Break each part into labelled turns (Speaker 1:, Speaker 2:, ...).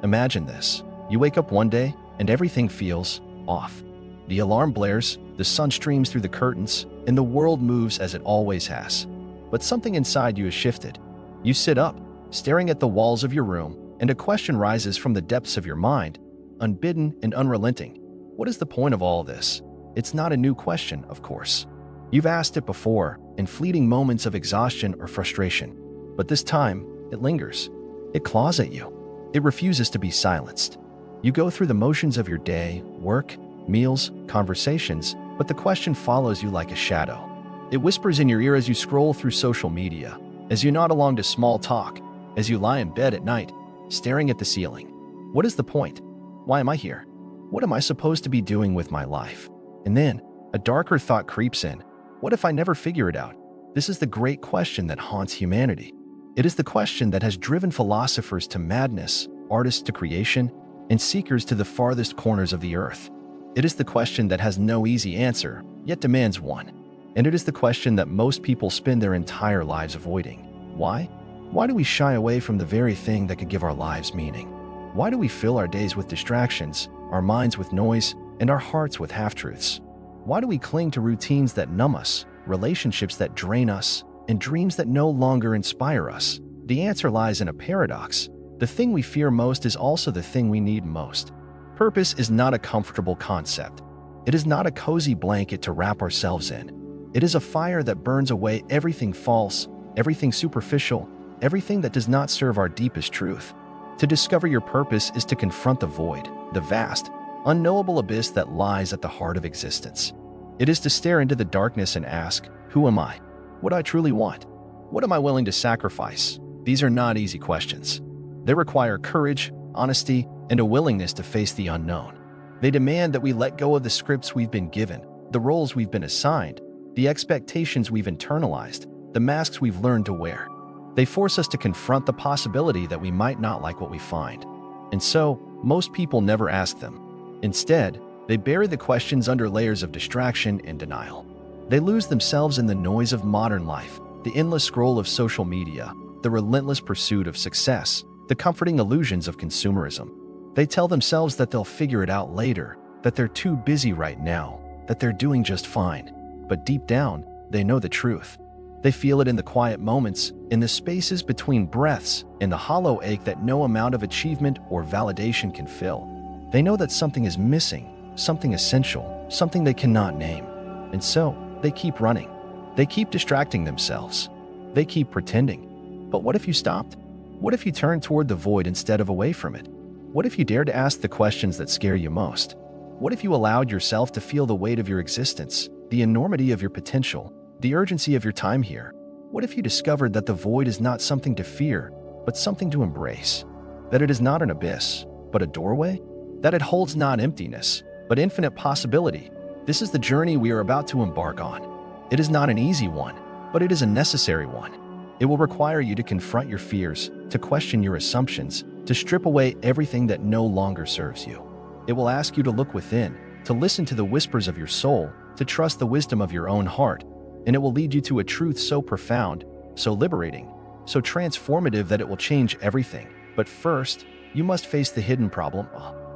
Speaker 1: Imagine this. You wake up one day and everything feels off. The alarm blares, the sun streams through the curtains, and the world moves as it always has. But something inside you has shifted. You sit up, staring at the walls of your room, and a question rises from the depths of your mind, unbidden and unrelenting. What is the point of all this? It's not a new question, of course. You've asked it before, in fleeting moments of exhaustion or frustration. But this time, it lingers. It claws at you. It refuses to be silenced. You go through the motions of your day, work, meals, conversations, but the question follows you like a shadow. It whispers in your ear as you scroll through social media, as you nod along to small talk, as you lie in bed at night, staring at the ceiling. What is the point? Why am I here? What am I supposed to be doing with my life? And then, a darker thought creeps in. What if I never figure it out? This is the great question that haunts humanity. It is the question that has driven philosophers to madness, artists to creation, and seekers to the farthest corners of the earth. It is the question that has no easy answer, yet demands one. And it is the question that most people spend their entire lives avoiding. Why? Why do we shy away from the very thing that could give our lives meaning? Why do we fill our days with distractions, our minds with noise, and our hearts with half-truths? Why do we cling to routines that numb us, relationships that drain us, and dreams that no longer inspire us? The answer lies in a paradox. The thing we fear most is also the thing we need most. Purpose is not a comfortable concept. It is not a cozy blanket to wrap ourselves in. It is a fire that burns away everything false, everything superficial, everything that does not serve our deepest truth. To discover your purpose is to confront the void, the vast, unknowable abyss that lies at the heart of existence. It is to stare into the darkness and ask, who am I? What do I truly want? What am I willing to sacrifice? These are not easy questions. They require courage, honesty, and a willingness to face the unknown. They demand that we let go of the scripts we've been given, the roles we've been assigned, the expectations we've internalized, the masks we've learned to wear. They force us to confront the possibility that we might not like what we find. And so, most people never ask them. Instead, they bury the questions under layers of distraction and denial. They lose themselves in the noise of modern life, the endless scroll of social media, the relentless pursuit of success, the comforting illusions of consumerism. They tell themselves that they'll figure it out later, that they're too busy right now, that they're doing just fine. But deep down, they know the truth. They feel it in the quiet moments, in the spaces between breaths, in the hollow ache that no amount of achievement or validation can fill. They know that something is missing, something essential, something they cannot name. And so, they keep running. They keep distracting themselves. They keep pretending. But what if you stopped? What if you turned toward the void instead of away from it? What if you dared to ask the questions that scare you most? What if you allowed yourself to feel the weight of your existence, the enormity of your potential, the urgency of your time here? What if you discovered that the void is not something to fear, but something to embrace? That it is not an abyss, but a doorway? That it holds not emptiness, but infinite possibility? This is the journey we are about to embark on. It is not an easy one, but it is a necessary one. It will require you to confront your fears, to question your assumptions, to strip away everything that no longer serves you. It will ask you to look within, to listen to the whispers of your soul, to trust the wisdom of your own heart, and it will lead you to a truth so profound, so liberating, so transformative that it will change everything. But first, you must face the hidden problem,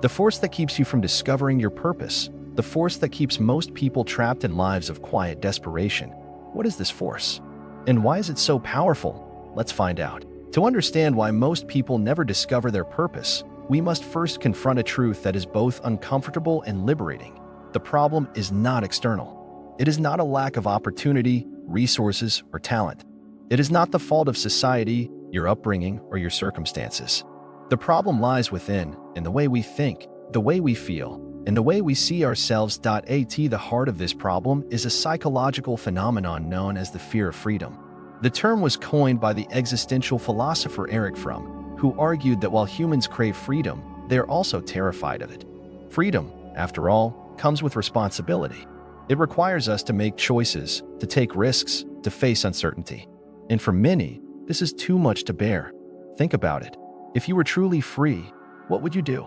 Speaker 1: the force that keeps you from discovering your purpose, the force that keeps most people trapped in lives of quiet desperation. What is this force? And why is it so powerful? Let's find out. To understand why most people never discover their purpose, we must first confront a truth that is both uncomfortable and liberating. The problem is not external. It is not a lack of opportunity, resources, or talent. It is not the fault of society, your upbringing, or your circumstances. The problem lies within, in the way we think, the way we feel, and the way we see ourselves. The heart of this problem is a psychological phenomenon known as the fear of freedom. The term was coined by the existential philosopher Erich Fromm, who argued that while humans crave freedom, they are also terrified of it. Freedom, after all, comes with responsibility. It requires us to make choices, to take risks, to face uncertainty. And for many, this is too much to bear. Think about it. If you were truly free, what would you do?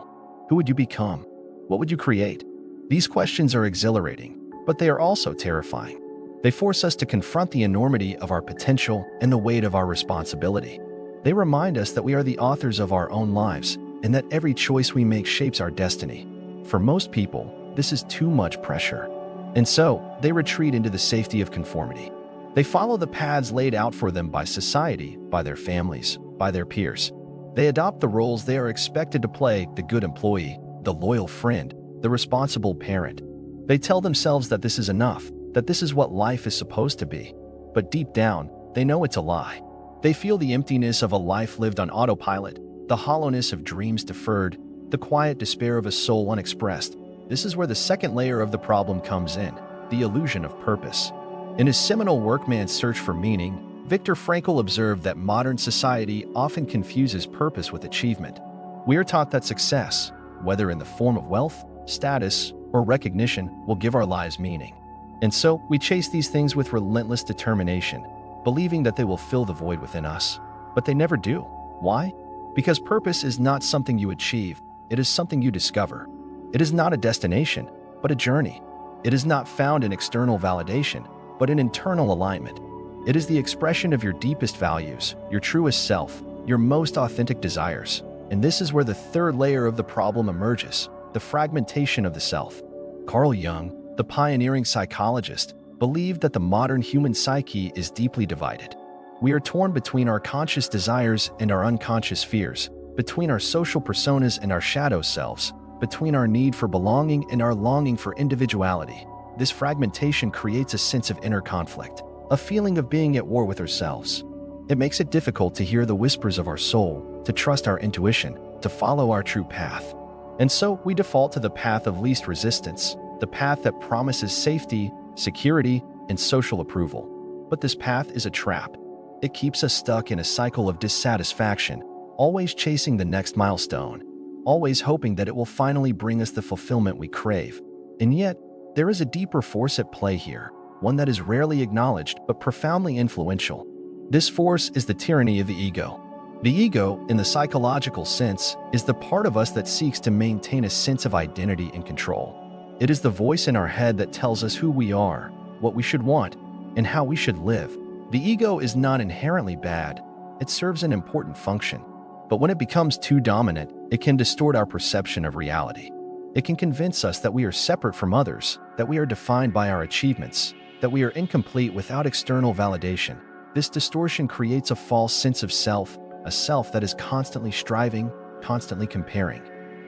Speaker 1: Who would you become? What would you create? These questions are exhilarating, but they are also terrifying. They force us to confront the enormity of our potential and the weight of our responsibility. They remind us that we are the authors of our own lives, and that every choice we make shapes our destiny. For most people, this is too much pressure. And so, they retreat into the safety of conformity. They follow the paths laid out for them by society, by their families, by their peers. They adopt the roles they are expected to play: the good employee, the loyal friend, the responsible parent. They tell themselves that this is enough, that this is what life is supposed to be. But deep down, they know it's a lie. They feel the emptiness of a life lived on autopilot, the hollowness of dreams deferred, the quiet despair of a soul unexpressed. This is where the second layer of the problem comes in: the illusion of purpose. In his seminal work Man's Search for Meaning, Viktor Frankl observed that modern society often confuses purpose with achievement. We are taught that success, whether in the form of wealth, status, or recognition, will give our lives meaning. And so, we chase these things with relentless determination, believing that they will fill the void within us. But they never do. Why? Because purpose is not something you achieve, it is something you discover. It is not a destination, but a journey. It is not found in external validation, but in internal alignment. It is the expression of your deepest values, your truest self, your most authentic desires. And this is where the third layer of the problem emerges: the fragmentation of the self. Carl Jung, the pioneering psychologist, believed that the modern human psyche is deeply divided. We are torn between our conscious desires and our unconscious fears, between our social personas and our shadow selves, between our need for belonging and our longing for individuality. This fragmentation creates a sense of inner conflict, a feeling of being at war with ourselves. It makes it difficult to hear the whispers of our soul, to trust our intuition, to follow our true path. And so we default to the path of least resistance, the path that promises safety, security, and social approval. But this path is a trap. It keeps us stuck in a cycle of dissatisfaction, always chasing the next milestone, always hoping that it will finally bring us the fulfillment we crave. And yet, there is a deeper force at play here, one that is rarely acknowledged but profoundly influential. This force is the tyranny of the ego. The ego, in the psychological sense, is the part of us that seeks to maintain a sense of identity and control. It is the voice in our head that tells us who we are, what we should want, and how we should live. The ego is not inherently bad. It serves an important function. But when it becomes too dominant, it can distort our perception of reality. It can convince us that we are separate from others, that we are defined by our achievements, that we are incomplete without external validation. This distortion creates a false sense of self, a self that is constantly striving, constantly comparing,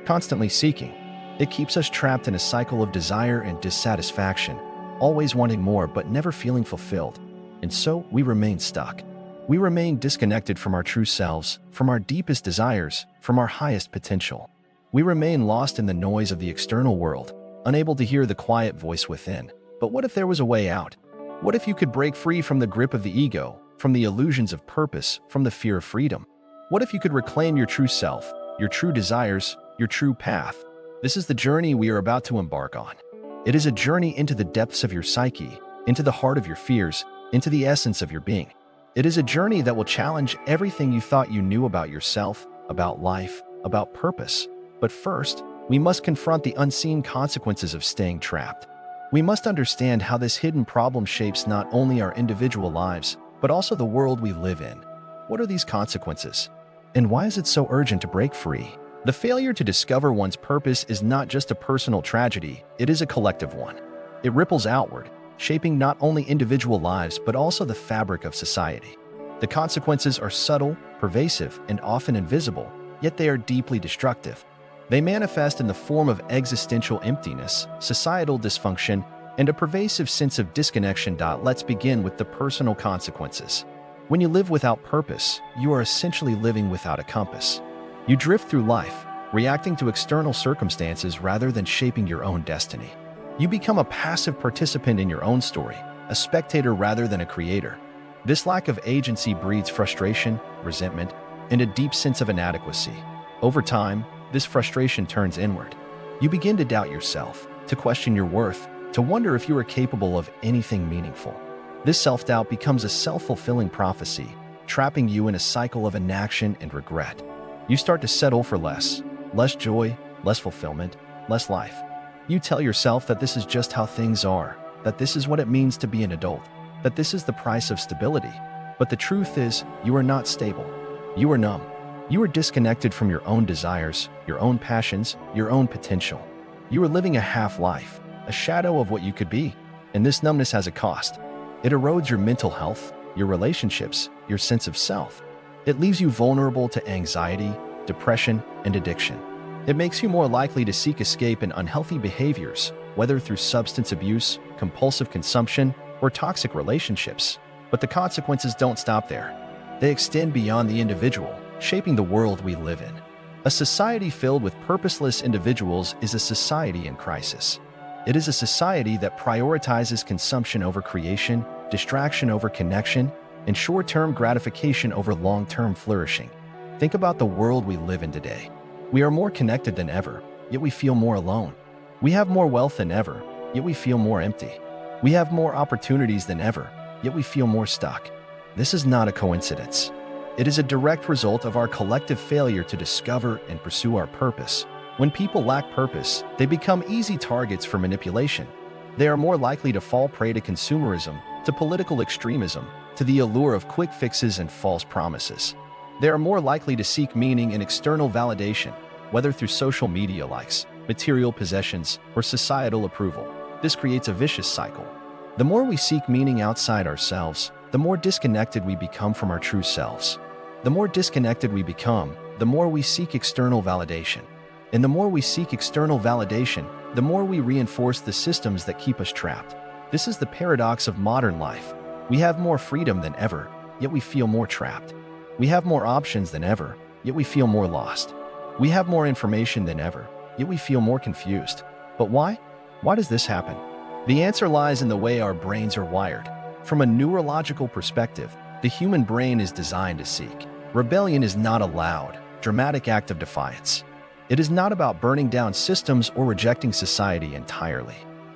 Speaker 1: constantly seeking. It keeps us trapped in a cycle of desire and dissatisfaction, always wanting more but never feeling fulfilled. And so we remain stuck. We remain disconnected from our true selves, from our deepest desires, from our highest potential. We remain lost in the noise of the external world, unable to hear the quiet voice within. But what if there was a way out? What if you could break free from the grip of the ego, from the illusions of purpose, from the fear of freedom? What if you could reclaim your true self, your true desires, your true path? This is the journey we are about to embark on. It is a journey into the depths of your psyche, into the heart of your fears, into the essence of your being. It is a journey that will challenge everything you thought you knew about yourself, about life, about purpose. But first, we must confront the unseen consequences of staying trapped. We must understand how this hidden problem shapes not only our individual lives, but also the world we live in. What are these consequences? And why is it so urgent to break free? The failure to discover one's purpose is not just a personal tragedy, it is a collective one. It ripples outward, shaping not only individual lives but also the fabric of society. The consequences are subtle, pervasive, and often invisible, yet they are deeply destructive. They manifest in the form of existential emptiness, societal dysfunction, and a pervasive sense of disconnection. Let's begin with the personal consequences. When you live without purpose, you are essentially living without a compass. You drift through life, reacting to external circumstances rather than shaping your own destiny. You become a passive participant in your own story, a spectator rather than a creator. This lack of agency breeds frustration, resentment, and a deep sense of inadequacy. Over time, this frustration turns inward. You begin to doubt yourself, to question your worth, to wonder if you are capable of anything meaningful. This self-doubt becomes a self-fulfilling prophecy, trapping you in a cycle of inaction and regret. You start to settle for less joy, less fulfillment, less life. You tell yourself that this is just how things are, that this is what it means to be an adult, that this is the price of stability. But the truth is, you are not stable. You are numb. You are disconnected from your own desires, your own passions, your own potential. You are living a half-life, a shadow of what you could be, and this numbness has a cost. It erodes your mental health, your relationships, your sense of self. It leaves you vulnerable to anxiety, depression, and addiction. It makes you more likely to seek escape in unhealthy behaviors, whether through substance abuse, compulsive consumption, or toxic relationships. But the consequences don't stop there. They extend beyond the individual, shaping the world we live in. A society filled with purposeless individuals is a society in crisis. It is a society that prioritizes consumption over creation, distraction over connection, and short-term gratification over long-term flourishing. Think about the world we live in today. We are more connected than ever, yet we feel more alone. We have more wealth than ever, yet we feel more empty. We have more opportunities than ever, yet we feel more stuck. This is not a coincidence. It is a direct result of our collective failure to discover and pursue our purpose. When people lack purpose, they become easy targets for manipulation. They are more likely to fall prey to consumerism, to political extremism, to the allure of quick fixes and false promises. They are more likely to seek meaning in external validation, whether through social media likes, material possessions, or societal approval. This creates a vicious cycle. The more we seek meaning outside ourselves, the more disconnected we become from our true selves. The more disconnected we become, the more we seek external validation. And the more we seek external validation, the more we reinforce the systems that keep us trapped. This is the paradox of modern life. We have more freedom than ever, yet we feel more trapped. We have more options than ever, yet we feel more lost. We have more information than ever, yet we feel more confused. But why? Why does this happen? The answer lies in the way our brains are wired. From a neurological perspective, the human brain is designed to seek. Rebellion is not a loud, dramatic act of defiance. It is not about burning down systems or rejecting society entirely.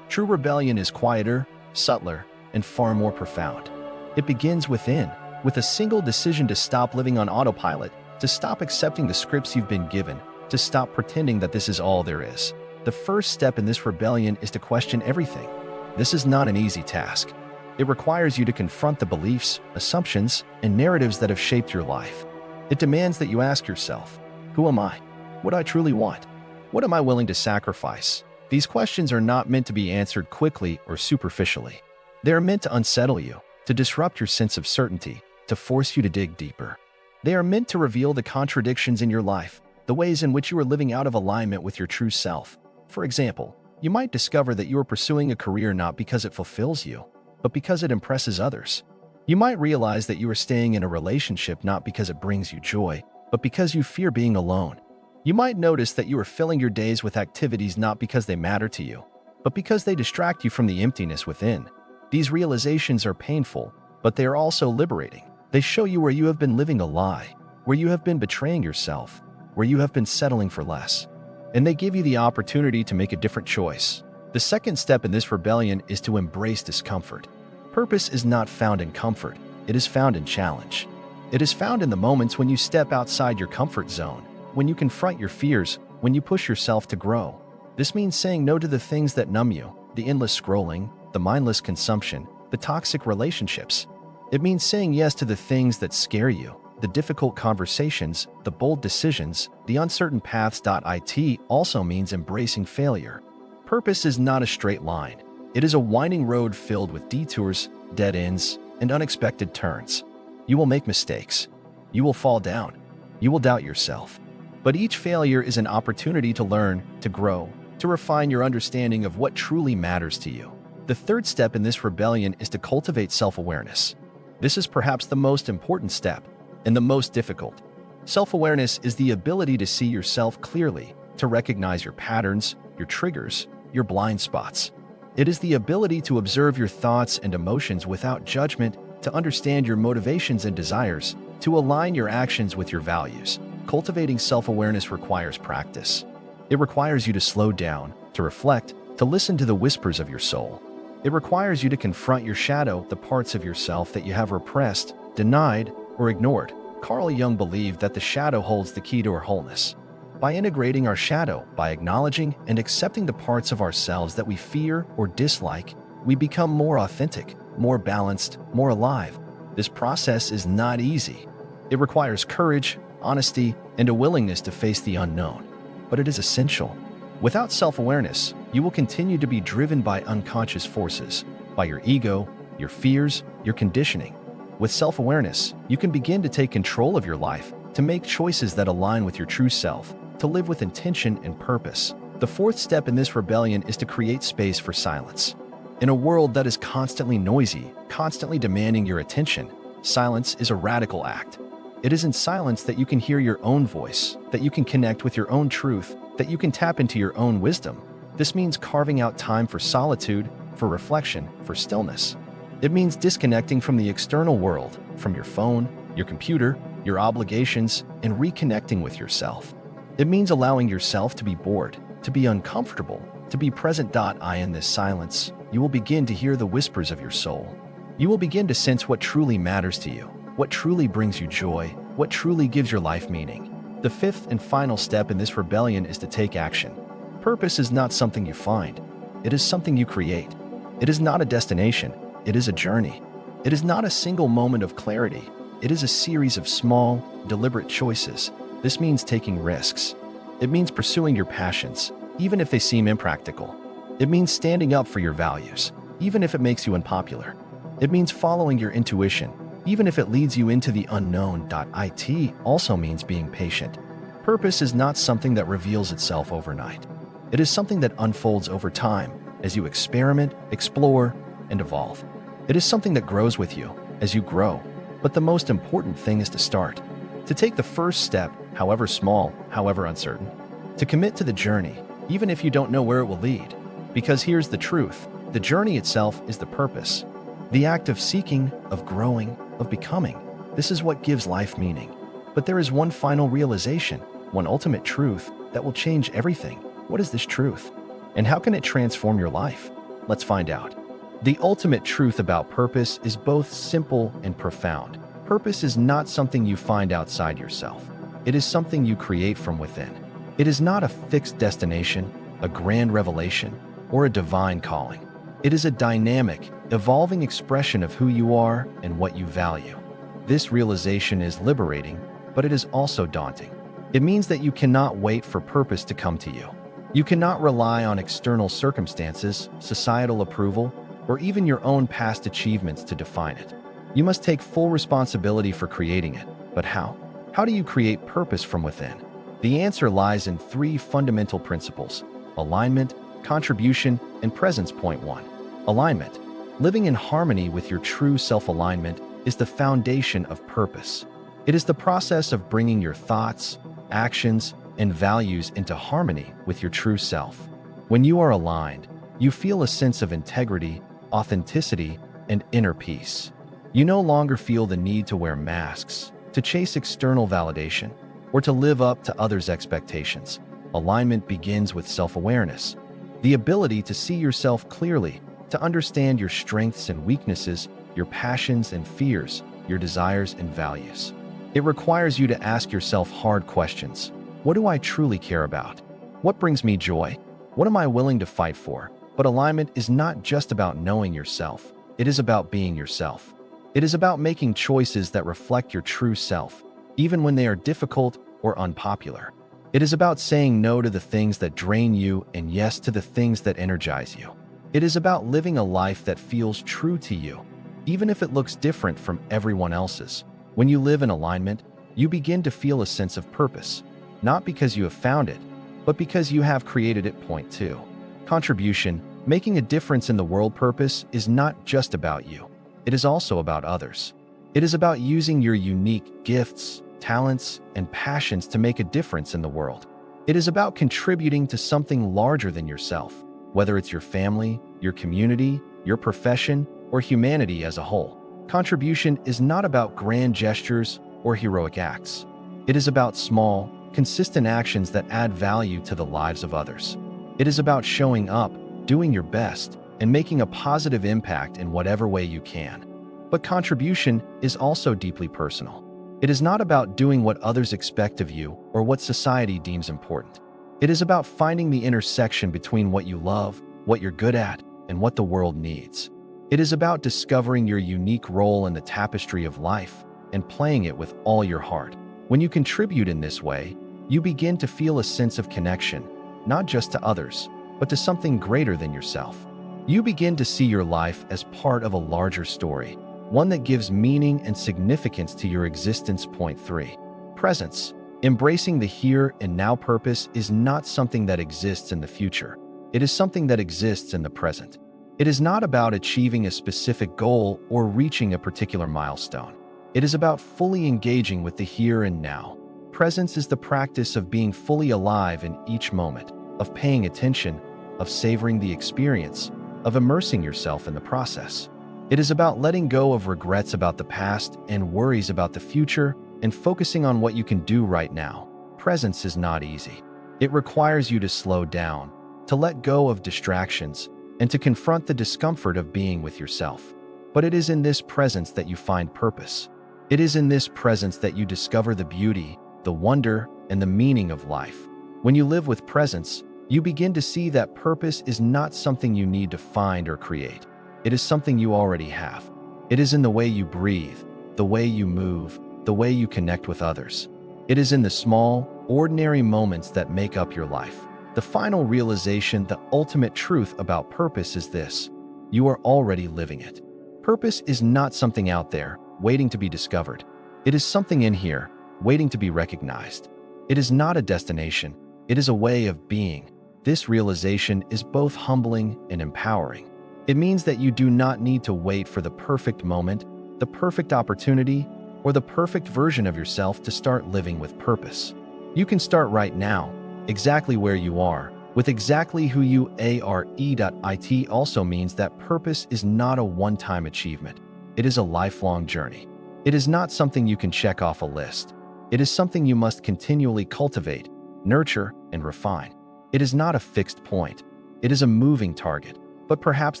Speaker 1: True rebellion is quieter, subtler, and far more profound. It begins within, with a single decision to stop living on autopilot, to stop accepting the scripts you've been given, to stop pretending that this is all there is. The first step in this rebellion is to question everything. This is not an easy task. It requires you to confront the beliefs, assumptions, and narratives that have shaped your life. It demands that you ask yourself, who am I? What do I truly want? What am I willing to sacrifice? These questions are not meant to be answered quickly or superficially. They are meant to unsettle you, to disrupt your sense of certainty, to force you to dig deeper. They are meant to reveal the contradictions in your life, the ways in which you are living out of alignment with your true self. For example, you might discover that you are pursuing a career not because it fulfills you, but because it impresses others. You might realize that you are staying in a relationship not because it brings you joy, but because you fear being alone. You might notice that you are filling your days with activities not because they matter to you, but because they distract you from the emptiness within. These realizations are painful, but they are also liberating. They show you where you have been living a lie, where you have been betraying yourself, where you have been settling for less. And they give you the opportunity to make a different choice. The second step in this rebellion is to embrace discomfort. Purpose is not found in comfort, it is found in challenge. It is found in the moments when you step outside your comfort zone, when you confront your fears, when you push yourself to grow. This means saying no to the things that numb you, the endless scrolling, the mindless consumption, the toxic relationships. It means saying yes to the things that scare you, the difficult conversations, the bold decisions, the uncertain paths. It also means embracing failure. Purpose is not a straight line. It is a winding road filled with detours, dead ends, and unexpected turns. You will make mistakes. You will fall down. You will doubt yourself. But each failure is an opportunity to learn, to grow, to refine your understanding of what truly matters to you. The third step in this rebellion is to cultivate self-awareness. This is perhaps the most important step, and the most difficult. Self-awareness is the ability to see yourself clearly, to recognize your patterns, your triggers, your blind spots. It is the ability to observe your thoughts and emotions without judgment, to understand your motivations and desires, to align your actions with your values. Cultivating self-awareness requires practice. It requires you to slow down, to reflect, to listen to the whispers of your soul. It requires you to confront your shadow, the parts of yourself that you have repressed, denied, or ignored. Carl Jung believed that the shadow holds the key to our wholeness. By integrating our shadow, by acknowledging and accepting the parts of ourselves that we fear or dislike, we become more authentic, more balanced, more alive. This process is not easy. It requires courage, honesty, and a willingness to face the unknown. But it is essential. Without self-awareness, you will continue to be driven by unconscious forces, by your ego, your fears, your conditioning. With self-awareness, you can begin to take control of your life, to make choices that align with your true self, to live with intention and purpose. The fourth step in this rebellion is to create space for silence. In a world that is constantly noisy, constantly demanding your attention, silence is a radical act. It is in silence that you can hear your own voice, that you can connect with your own truth, that you can tap into your own wisdom. This means carving out time for solitude, for reflection, for stillness. It means disconnecting from the external world, from your phone, your computer, your obligations, and reconnecting with yourself. It means allowing yourself to be bored, to be uncomfortable, to be present. In this silence, you will begin to hear the whispers of your soul. You will begin to sense what truly matters to you, what truly brings you joy, what truly gives your life meaning. The fifth and final step in this rebellion is to take action. Purpose is not something you find. It is something you create. It is not a destination. It is a journey. It is not a single moment of clarity. It is a series of small, deliberate choices. This means taking risks. It means pursuing your passions, even if they seem impractical. It means standing up for your values, even if it makes you unpopular. It means following your intuition, even if it leads you into the unknown. It also means being patient. Purpose is not something that reveals itself overnight. It is something that unfolds over time as you experiment, explore, and evolve. It is something that grows with you as you grow. But the most important thing is to start. To take the first step, however small, however uncertain. To commit to the journey, even if you don't know where it will lead. Because here's the truth, the journey itself is the purpose. The act of seeking, of growing, of becoming. This is what gives life meaning. But there is one final realization, one ultimate truth that will change everything. What is this truth? And how can it transform your life? Let's find out. The ultimate truth about purpose is both simple and profound. Purpose is not something you find outside yourself. It is something you create from within. It is not a fixed destination, a grand revelation, or a divine calling. It is a dynamic, evolving expression of who you are and what you value. This realization is liberating, but it is also daunting. It means that you cannot wait for purpose to come to you. You cannot rely on external circumstances, societal approval, or even your own past achievements to define it. You must take full responsibility for creating it. But how? How do you create purpose from within? The answer lies in three fundamental principles: alignment, contribution, and presence. Point 1. Alignment. Living in harmony with your true self-alignment is the foundation of purpose. It is the process of bringing your thoughts, actions, and values into harmony with your true self. When you are aligned, you feel a sense of integrity, authenticity, and inner peace. You no longer feel the need to wear masks, to chase external validation, or to live up to others' expectations. Alignment begins with self-awareness, the ability to see yourself clearly, to understand your strengths and weaknesses, your passions and fears, your desires and values. It requires you to ask yourself hard questions. What do I truly care about? What brings me joy? What am I willing to fight for? But alignment is not just about knowing yourself. It is about being yourself. It is about making choices that reflect your true self, even when they are difficult or unpopular. It is about saying no to the things that drain you and yes to the things that energize you. It is about living a life that feels true to you, even if it looks different from everyone else's. When you live in alignment, you begin to feel a sense of purpose, not because you have found it, but because you have created it. Point 2. Contribution. Making a difference in the world. Purpose is not just about you. It is also about others. It is about using your unique gifts, talents, and passions to make a difference in the world. It is about contributing to something larger than yourself, whether it's your family, your community, your profession, or humanity as a whole. Contribution is not about grand gestures or heroic acts. It is about small, consistent actions that add value to the lives of others. It is about showing up, doing your best, and making a positive impact in whatever way you can. But contribution is also deeply personal. It is not about doing what others expect of you or what society deems important. It is about finding the intersection between what you love, what you're good at, and what the world needs. It is about discovering your unique role in the tapestry of life and playing it with all your heart. When you contribute in this way, you begin to feel a sense of connection, not just to others, but to something greater than yourself. You begin to see your life as part of a larger story, one that gives meaning and significance to your existence. Point 3. Presence. Embracing the here and now. Purpose is not something that exists in the future. It is something that exists in the present. It is not about achieving a specific goal or reaching a particular milestone. It is about fully engaging with the here and now. Presence is the practice of being fully alive in each moment, of paying attention, of savoring the experience, of immersing yourself in the process. It is about letting go of regrets about the past and worries about the future and focusing on what you can do right now. Presence is not easy. It requires you to slow down, to let go of distractions, and to confront the discomfort of being with yourself. But it is in this presence that you find purpose. It is in this presence that you discover the beauty, the wonder, and the meaning of life. When you live with presence, you begin to see that purpose is not something you need to find or create. It is something you already have. It is in the way you breathe, the way you move, the way you connect with others. It is in the small, ordinary moments that make up your life. The final realization, the ultimate truth about purpose is this: you are already living it. Purpose is not something out there, waiting to be discovered. It is something in here, waiting to be recognized. It is not a destination, it is a way of being. This realization is both humbling and empowering. It means that you do not need to wait for the perfect moment, the perfect opportunity, or the perfect version of yourself to start living with purpose. You can start right now, exactly where you are, with exactly who you are. It also means that purpose is not a one-time achievement. It is a lifelong journey. It is not something you can check off a list. It is something you must continually cultivate, nurture, and refine. It is not a fixed point. It is a moving target. But perhaps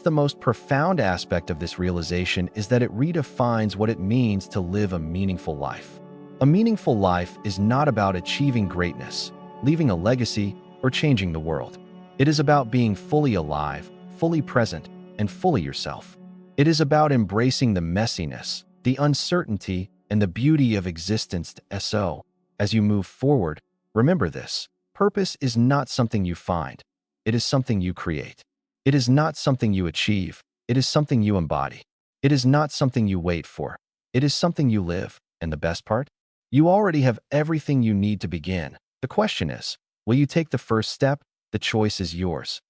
Speaker 1: the most profound aspect of this realization is that it redefines what it means to live a meaningful life. A meaningful life is not about achieving greatness, leaving a legacy, or changing the world. It is about being fully alive, fully present, and fully yourself. It is about embracing the messiness, the uncertainty, and the beauty of existence. So, as you move forward, remember this: purpose is not something you find. It is something you create. It is not something you achieve. It is something you embody. It is not something you wait for. It is something you live. And the best part? You already have everything you need to begin. The question is, will you take the first step? The choice is yours.